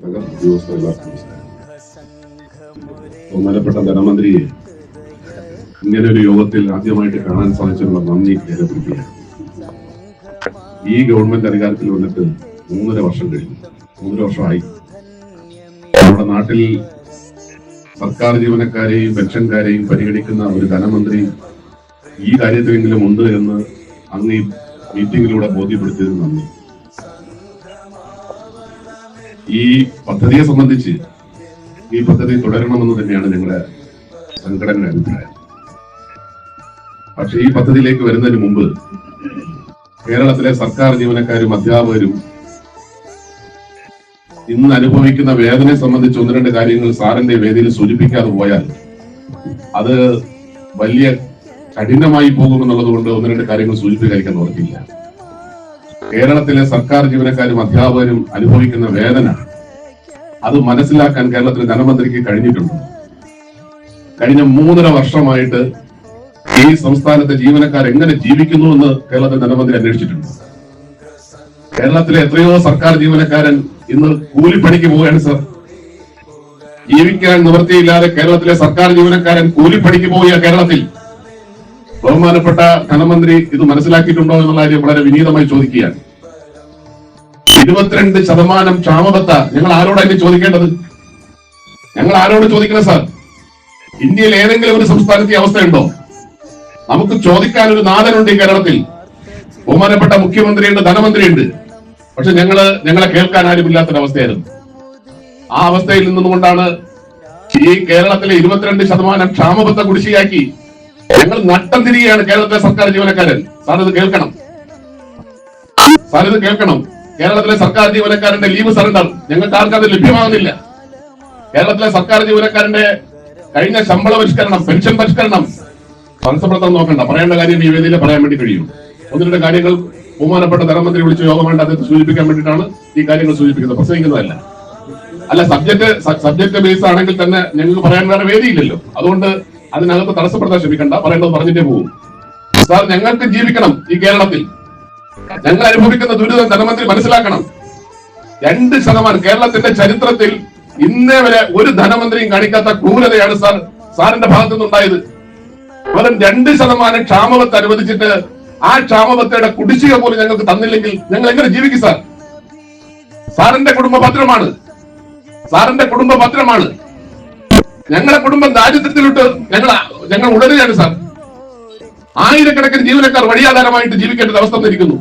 പ്രവർത്തകർ, ഉദ്യോഗസ്ഥർ എല്ലാവർക്കും നമസ്കാരം. ബഹുമാനപ്പെട്ട ധനമന്ത്രിയെ ഇങ്ങനെ ഒരു യോഗത്തിൽ ആദ്യമായിട്ട് കാണാൻ സാധിച്ചുള്ള നന്ദി രേഖപ്പെടുത്തുകയാണ്. ഈ ഗവൺമെന്റ് അധികാരത്തിൽ വന്നിട്ട് 3.5 വർഷം കഴിഞ്ഞു. 3 വർഷമായി. നമ്മുടെ നാട്ടിൽ സർക്കാർ ജീവനക്കാരെയും പെൻഷൻകാരെയും പരിഗണിക്കുന്ന ഒരു ധനമന്ത്രി ഈ കാര്യത്തിലെങ്കിലും ഉണ്ട് എന്ന് അങ്ങ് ഈ മീറ്റിംഗിലൂടെ ബോധ്യപ്പെടുത്തിയതിന് നന്ദി. ഈ പദ്ധതിയെ സംബന്ധിച്ച് ഈ പദ്ധതി തുടരണമെന്ന് തന്നെയാണ് ഞങ്ങളുടെ സംഘടനയുടെ അഭിപ്രായം. പക്ഷെ ഈ പദ്ധതിയിലേക്ക് വരുന്നതിന് മുമ്പ് കേരളത്തിലെ സർക്കാർ ജീവനക്കാരും അധ്യാപകരും ഇന്ന് അനുഭവിക്കുന്ന വേദനയെ സംബന്ധിച്ച് 1-2 കാര്യങ്ങൾ സാറിന്റെ വേദിയിൽ സൂചിപ്പിക്കാതെ പോയാൽ അത് വലിയ കഠിനമായി പോകുമെന്നുള്ളത് കൊണ്ട് 1-2 കാര്യങ്ങൾ സൂചിപ്പിക്കാൻ ഓർത്തില്ല. കേരളത്തിലെ സർക്കാർ ജീവനക്കാരും അധ്യാപകരും അനുഭവിക്കുന്ന വേദന അത് മനസ്സിലാക്കാൻ കേരളത്തിലെ ധനമന്ത്രിക്ക് കഴിഞ്ഞിട്ടുണ്ട്. കഴിഞ്ഞ 3.5 വർഷമായിട്ട് ഈ സംസ്ഥാനത്തെ ജീവനക്കാർ എങ്ങനെ ജീവിക്കുന്നു എന്ന് കേരളത്തിലെ ധനമന്ത്രി അന്വേഷിച്ചിട്ടുണ്ട്. കേരളത്തിലെ എത്രയോ സർക്കാർ ജീവനക്കാരൻ ഇന്ന് കൂലിപ്പണിക്ക് പോവുകയാണ് സർ. ജീവിക്കാൻ നിവൃത്തിയില്ലാതെ കേരളത്തിലെ സർക്കാർ ജീവനക്കാരൻ കൂലിപ്പണിക്ക് പോവുക. കേരളത്തിൽ ബഹുമാനപ്പെട്ട ധനമന്ത്രി ഇത് മനസ്സിലാക്കിയിട്ടുണ്ടോ എന്നുള്ള കാര്യം വളരെ വിനീതമായി ചോദിക്കുകയാണ്. 22% ക്ഷാമബത്ത ഞങ്ങൾ ആരോടാണ് ചോദിക്കേണ്ടത്? ഞങ്ങൾ ആരോട് ചോദിക്കണം സാർ? ഇന്ത്യയിൽ ഏതെങ്കിലും ഒരു സംസ്ഥാനത്തെ അവസ്ഥയുണ്ടോ? നമുക്ക് ചോദിക്കാൻ ഒരു നാഥനുണ്ട് ഈ കേരളത്തിൽ. ബഹുമാനപ്പെട്ട മുഖ്യമന്ത്രിയുണ്ട്, ധനമന്ത്രിയുണ്ട്. പക്ഷെ ഞങ്ങളെ കേൾക്കാൻ ആരുമില്ലാത്തൊരവസ്ഥയായിരുന്നു. ആ അവസ്ഥയിൽ നിന്നുകൊണ്ടാണ് ഈ കേരളത്തിലെ 22% ക്ഷാമബത്ത കുടിശ്ശികയാക്കി ഞങ്ങൾ നട്ടം തിരികെയാണ് കേരളത്തിലെ സർക്കാർ ജീവനക്കാരൻ. സാർ ഇത് കേൾക്കണം, സാർ ഇത് കേൾക്കണം. കേരളത്തിലെ സർക്കാർ ജീവനക്കാരന്റെ ലീവ് സറണ്ടർ ഞങ്ങൾക്ക് ആർക്കും അത് ലഭ്യമാകുന്നില്ല. കേരളത്തിലെ സർക്കാർ ജീവനക്കാരന്റെ കഴിഞ്ഞ ശമ്പള പരിഷ്കരണം, പെൻഷൻ പരിഷ്കരണം തടസ്സപ്പെടുത്താൻ നോക്കണ്ട. പറയേണ്ട കാര്യം ഈ വേദിയിൽ പറയാൻ വേണ്ടി കഴിയും. 1-2 കാര്യങ്ങൾ ബഹുമാനപ്പെട്ട ധനമന്ത്രി വിളിച്ച യോഗമായിട്ട് അദ്ദേഹത്തെ സൂചിപ്പിക്കാൻ വേണ്ടിയിട്ടാണ് ഈ കാര്യങ്ങൾ സൂചിപ്പിക്കുന്നത്, പ്രസംഗിക്കുന്നതല്ല. അല്ല, സബ്ജക്ട് ബേസ് ആണെങ്കിൽ തന്നെ ഞങ്ങൾക്ക് പറയാൻ വേറെ വേദിയില്ലല്ലോ. അതുകൊണ്ട് അതിനകത്ത് തടസ്സപ്പെടുത്താൻ ശ്രമിക്കണ്ട. പറയേണ്ടത് പറഞ്ഞിട്ടേ പോകും. സാർ, ഞങ്ങൾക്ക് ജീവിക്കണം ഈ കേരളത്തിൽ. ഞങ്ങൾ അനുഭവിക്കുന്ന ദുരിതം ധനമന്ത്രി മനസ്സിലാക്കണം. 2% കേരളത്തിന്റെ ചരിത്രത്തിൽ ഇന്നേ വരെ ഒരു ധനമന്ത്രിയും കാണിക്കാത്ത ക്രൂരതയാണ് സാറിന്റെ ഭാഗത്തു നിന്നുണ്ടായത്. വെറും 2% ക്ഷാമബത്ത അനുവദിച്ചിട്ട് ആ ക്ഷാമബത്തയുടെ കുടിശ്ശിക പോലും ഞങ്ങൾക്ക് തന്നില്ലെങ്കിൽ ഞങ്ങൾ എങ്ങനെ ജീവിക്കും സാർ? സാറിന്റെ കുടുംബ ഭദ്രമാണ്, സാറിന്റെ കുടുംബ ഭദ്രമാണ്. ഞങ്ങളുടെ കുടുംബം ദാരിദ്ര്യത്തിലോട്ട് ഞങ്ങൾ ഉടരുകയാണ് സാർ. ആയിരക്കണക്കിന് ജീവനക്കാർ വഴിയാധാരമായിട്ട് ജീവിക്കേണ്ട അവസ്ഥ വന്നിരിക്കുന്നു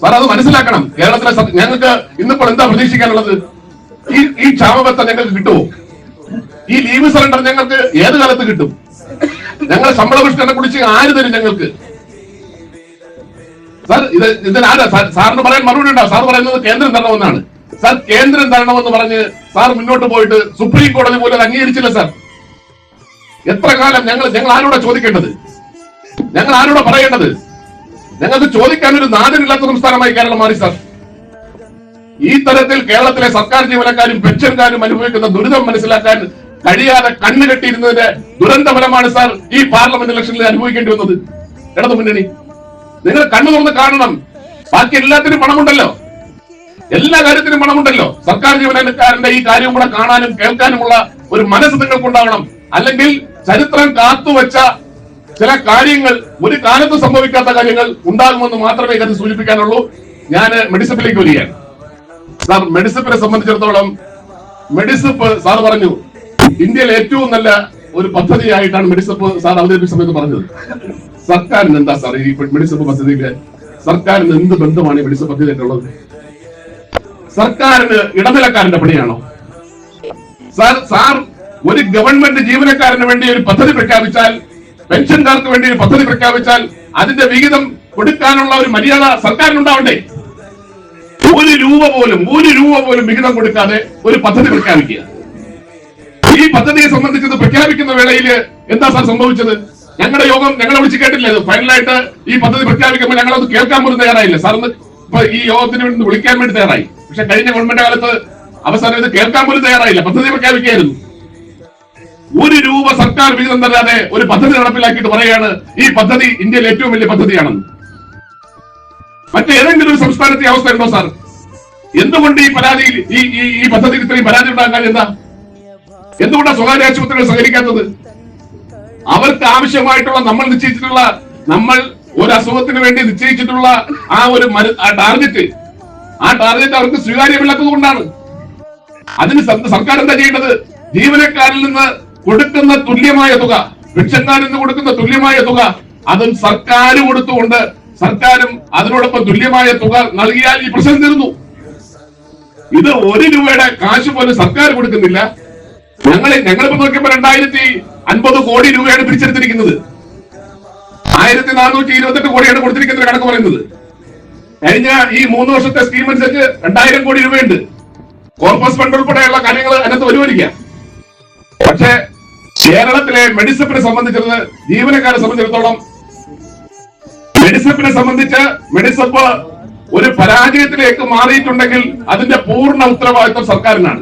സാർ. അത് മനസ്സിലാക്കണം. കേരളത്തിലെ ഞങ്ങൾക്ക് ഇന്നിപ്പോൾ എന്താ പ്രതീക്ഷിക്കാനുള്ളത്? ഈ ക്ഷാമബത്ത ഞങ്ങൾക്ക് കിട്ടുമോ? ഈ ലീവ് സറണ്ടർ ഞങ്ങൾക്ക് ഏത് കാലത്ത് കിട്ടും? ഞങ്ങളെ ശമ്പള പരിഷ്കരണ കുടിശ്ശിക ആര് തരും ഞങ്ങൾക്ക്? സാർ, ഇതിനാരാ സാറിന് പറയാൻ മറുപടി ഉണ്ടാവും. സാർ പറയുന്നത് കേന്ദ്രം തരണമെന്നാണ്. സാർ, കേന്ദ്രം തരണമെന്ന് പറഞ്ഞ് സാർ മുന്നോട്ട് പോയിട്ട് സുപ്രീം കോടതി പോലും അത് അംഗീകരിച്ചില്ല സാർ. എത്ര കാലം ഞങ്ങൾ ആരോടാ ചോദിക്കേണ്ടത്? ഞങ്ങൾ ആരോടാ പറയേണ്ടത്? ഞങ്ങൾക്ക് ചോദിക്കാൻ ഒരു നാഥനില്ലാത്ത സംസ്ഥാനമായി കേരളം മാറി സാർ. ഈ തരത്തിൽ കേരളത്തിലെ സർക്കാർ ജീവനക്കാരും പെൻഷൻകാരും അനുഭവിക്കുന്ന ദുരിതം മനസ്സിലാക്കാൻ കഴിയാതെ കണ്ണുകെട്ടിയിരുന്നതിന്റെ ദുരന്തഫലമാണ് സാർ ഈ പാർലമെന്റ് ഇലക്ഷനിൽ അനുഭവിക്കേണ്ടി വന്നത്. ഇടതു മുന്നണി, നിങ്ങൾ കണ്ണു തുറന്ന് കാണണം. ബാക്കി എല്ലാത്തിനും പണമുണ്ടല്ലോ, എല്ലാ കാര്യത്തിനും പണമുണ്ടല്ലോ. സർക്കാർ ജീവനക്കാരന്റെ ഈ കാര്യം കൂടെ കാണാനും കേൾക്കാനുമുള്ള ഒരു മനസ്സ് നിങ്ങൾക്കുണ്ടാവണം. അല്ലെങ്കിൽ ചരിത്രം കാത്തുവെച്ച ചില കാര്യങ്ങൾ, ഒരു കാലത്ത് സംഭവിക്കാത്ത കാര്യങ്ങൾ ഉണ്ടാകുമെന്ന് മാത്രമേ ഇത് സൂചിപ്പിക്കാനുള്ളൂ. ഞാൻ മെഡിസിപ്പിലേക്ക് വരികയാണ് സാർ. മെഡിസിപ്പിനെ സംബന്ധിച്ചിടത്തോളം, മെഡിസിപ്പ് സാർ പറഞ്ഞു ഇന്ത്യയിൽ ഏറ്റവും നല്ല ഒരു പദ്ധതിയായിട്ടാണ് മെഡിസിപ്പ് സാർ അവതരിപ്പിച്ച സമയത്ത് പറഞ്ഞത്. സർക്കാരിന് എന്താ സാർ ഈ മെഡിസിപ്പ് പദ്ധതിക്ക്? സർക്കാരിന് എന്ത് ബന്ധമാണ് ഈ മെഡിസിപ്പ് പദ്ധതിയായിട്ടുള്ളത്? സർക്കാരിന് ഇടനിലക്കാരന്റെ പണിയാണോ സാർ? ഒരു ഗവൺമെന്റ് ജീവനക്കാരന് വേണ്ടി ഒരു പദ്ധതി പ്രഖ്യാപിച്ചാൽ, പെൻഷൻകാർക്ക് വേണ്ടി ഒരു പദ്ധതി പ്രഖ്യാപിച്ചാൽ അതിന്റെ വിഹിതം കൊടുക്കാനുള്ള ഒരു മര്യാദ സർക്കാരിനുണ്ടാവണ്ടേ? 1 രൂപ പോലും വിഹിതം കൊടുക്കാതെ ഒരു പദ്ധതി പ്രഖ്യാപിക്കുക. ഈ പദ്ധതിയെ സംബന്ധിച്ചത് പ്രഖ്യാപിക്കുന്ന വേളയിൽ എന്താ സാർ സംഭവിച്ചത്? ഞങ്ങളുടെ യോഗം ഞങ്ങളെ വിളിച്ച് കേട്ടില്ല. ഫൈനലായിട്ട് ഈ പദ്ധതി പ്രഖ്യാപിക്കുമ്പോൾ ഞങ്ങളത് കേൾക്കാൻ പോലും തയ്യാറായില്ല. സാർ ഇപ്പൊ ഈ യോഗത്തിന് വേണ്ടി വിളിക്കാൻ വേണ്ടി തയ്യാറായി. പക്ഷെ കഴിഞ്ഞ ഗവൺമെന്റ് കാലത്ത് അവസാനം ഇത് കേൾക്കാൻ പോലും തയ്യാറായില്ല. പദ്ധതി പ്രഖ്യാപിക്കുകയായിരുന്നു. 1 രൂപ സർക്കാർ വിഹിതം തരാതെ ഒരു പദ്ധതി നടപ്പിലാക്കിയിട്ട് പറയുകയാണ് ഈ പദ്ധതി ഇന്ത്യയിൽ ഏറ്റവും വലിയ പദ്ധതിയാണെന്ന്. മറ്റേതെങ്കിലും ഒരു സംസ്ഥാനത്തെ അവസ്ഥ ഉണ്ടോ സാർ? എന്തുകൊണ്ട് ഈ പരാതിയിൽ ഈ പദ്ധതിയിൽ ഇത്രയും പരാതി ഉണ്ടാക്കാൻ എന്താ? എന്തുകൊണ്ടാണ് സ്വകാര്യ ആശുപത്രികൾ സഹകരിക്കാത്തത്? അവർക്ക് ആവശ്യമായിട്ടുള്ള നമ്മൾ ഒരു അസുഖത്തിന് വേണ്ടി നിശ്ചയിച്ചിട്ടുള്ള ആ ഒരു ടാർഗറ്റ് അവർക്ക് സ്വീകാര്യമില്ലാത്തത് കൊണ്ടാണ്. അതിന് സർക്കാർ എന്താ ചെയ്യേണ്ടത്? ജീവനക്കാരിൽ നിന്ന് കൊടുക്കുന്ന തുല്യമായ തുക, പെൻഷൻകാരിൽ നിന്ന് കൊടുക്കുന്ന തുല്യമായ തുക അതും സർക്കാർ കൊടുത്തുകൊണ്ട് സർക്കാരും അതിനോടൊപ്പം തുല്യമായ തുക നൽകിയാൽ ഈ പ്രശ്നം തീർന്നു. ഇത് 1 രൂപയുടെ കാശ് പോലും സർക്കാർ കൊടുക്കുന്നില്ല. ഞങ്ങളിപ്പോ നോക്കിയപ്പോ 2050 കോടി രൂപയാണ് പിരിച്ചെടുത്തിരിക്കുന്നത്. 1428 കോടിയാണ് കൊടുത്തിരിക്കുന്നത് കണക്ക് പറയുന്നത്. കഴിഞ്ഞ ഈ 3 വർഷത്തെ സ്കീം അനുസരിച്ച് 2000 കോടി രൂപയുണ്ട്. കോർപ്പസ് ഫണ്ട് ഉൾപ്പെടെയുള്ള കാര്യങ്ങൾ അതിനകത്ത് വരുമായിരിക്കാം. പക്ഷേ കേരളത്തിലെ മെഡിസപ്പിനെ സംബന്ധിച്ചിടത്തോളം, ജീവനക്കാരെ സംബന്ധിച്ചിടത്തോളം, മെഡിസപ്പ് ഒരു പരാജയത്തിലേക്ക് മാറിയിട്ടുണ്ടെങ്കിൽ അതിന്റെ പൂർണ്ണ ഉത്തരവാദിത്വം സർക്കാരിനാണ്.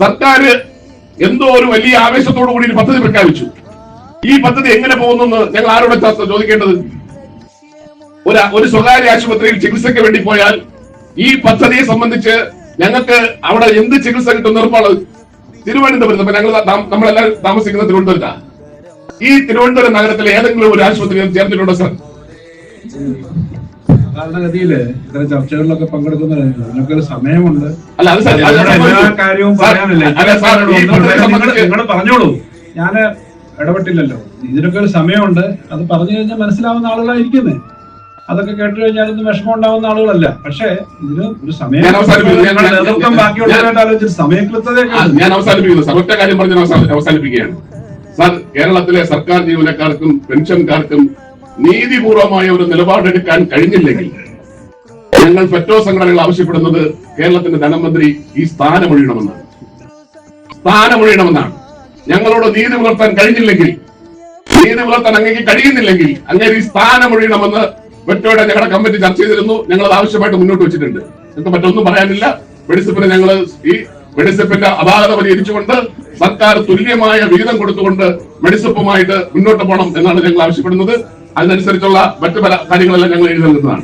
സർക്കാർ എന്തോ ഒരു വലിയ ആവേശത്തോടു കൂടി ഒരു പദ്ധതി പ്രഖ്യാപിച്ചു. ഈ പദ്ധതി എങ്ങനെ പോകുന്നു ഞങ്ങൾ ആരോടെ ചോദിക്കേണ്ടത്? ഒരു സ്വകാര്യ ആശുപത്രിയിൽ ചികിത്സയ്ക്ക് വേണ്ടി പോയാൽ ഈ പദ്ധതിയെ സംബന്ധിച്ച് ഞങ്ങൾക്ക് അവിടെ എന്ത് ചികിത്സ കിട്ടുന്ന ഉറപ്പാണ്. തിരുവനന്തപുരത്ത് നമ്മളെല്ലാവരും താമസിക്കുന്ന തിരുവനന്തപുരത്താണ്. ഈ തിരുവനന്തപുരം നഗരത്തിലെ ഏതെങ്കിലും ഒരു ആശുപത്രി ചേർന്നിട്ടുണ്ടോ സാർ? സാധാരണഗതിയില് ഇത്തരം ചർച്ചകളിലൊക്കെ പങ്കെടുക്കുന്ന നിങ്ങൾക്കൊരു സമയമുണ്ട്. അല്ല, എല്ലാ കാര്യവും പറയാനല്ലേ, നിങ്ങൾ പറഞ്ഞോളൂ, ഞാൻ ഇടപെട്ടില്ലല്ലോ. ഇതിനൊക്കെ ഒരു സമയമുണ്ട്. അത് പറഞ്ഞു കഴിഞ്ഞാൽ മനസ്സിലാവുന്ന ആളുകളായിരിക്കുന്നേ. അതൊക്കെ കേട്ട് കഴിഞ്ഞാലൊന്നും വിഷമം ഉണ്ടാവുന്ന ആളുകളല്ല. പക്ഷേ ഇതിന് ഒരു സമയം, ബാക്കിയുള്ളവരായിട്ട് ആലോചിച്ച് സമയകൃത്യത ഞാൻ അവസാനിപ്പിക്കുന്നു. ഒറ്റ കാര്യം പറഞ്ഞ് അവസാനിപ്പിക്കുകയാണ്. സാർ, കേരളത്തിലെ സർക്കാർ ജീവനക്കാർക്കും പെൻഷൻകാർക്കും നീതിപൂർവമായ ഒരു നിലപാടെടുക്കാൻ കഴിഞ്ഞില്ലെങ്കിൽ ഞങ്ങൾ ഫെറ്റോ സംഘടനകൾ ആവശ്യപ്പെടുന്നത് കേരളത്തിന്റെ ധനമന്ത്രി ഈ സ്ഥാനമൊഴിയണമെന്നാണ്. ഞങ്ങളോട് നീതി പുലർത്താൻ കഴിഞ്ഞില്ലെങ്കിൽ, നീതി പുലർത്താൻ അങ്ങേക്ക് കഴിയുന്നില്ലെങ്കിൽ അങ്ങനെ ഈ സ്ഥാനമൊഴിയണമെന്ന് ഫെറ്റോയുടെ ഞങ്ങളുടെ കമ്മിറ്റി ചർച്ച ചെയ്തിരുന്നു. ഞങ്ങൾ അത് ആവശ്യമായിട്ട് മുന്നോട്ട് വെച്ചിട്ടുണ്ട്. നിങ്ങൾക്ക് മറ്റൊന്നും പറയാനില്ല. മെഡിസിപ്പിന് ഞങ്ങൾ ഈ മെഡിസിപ്പിന്റെ അപാകത പരിഹരിച്ചുകൊണ്ട് സർക്കാർ തുല്യമായ വിഹിതം കൊടുത്തുകൊണ്ട് മെഡിസിപ്പുമായിട്ട് മുന്നോട്ട് പോകണം എന്നാണ് ഞങ്ങൾ ആവശ്യപ്പെടുന്നത്. അതിനനുസരിച്ചുള്ള മറ്റു പല കാര്യങ്ങളെല്ലാം ഞങ്ങൾ എഴുതി നൽകുന്നതാണ്.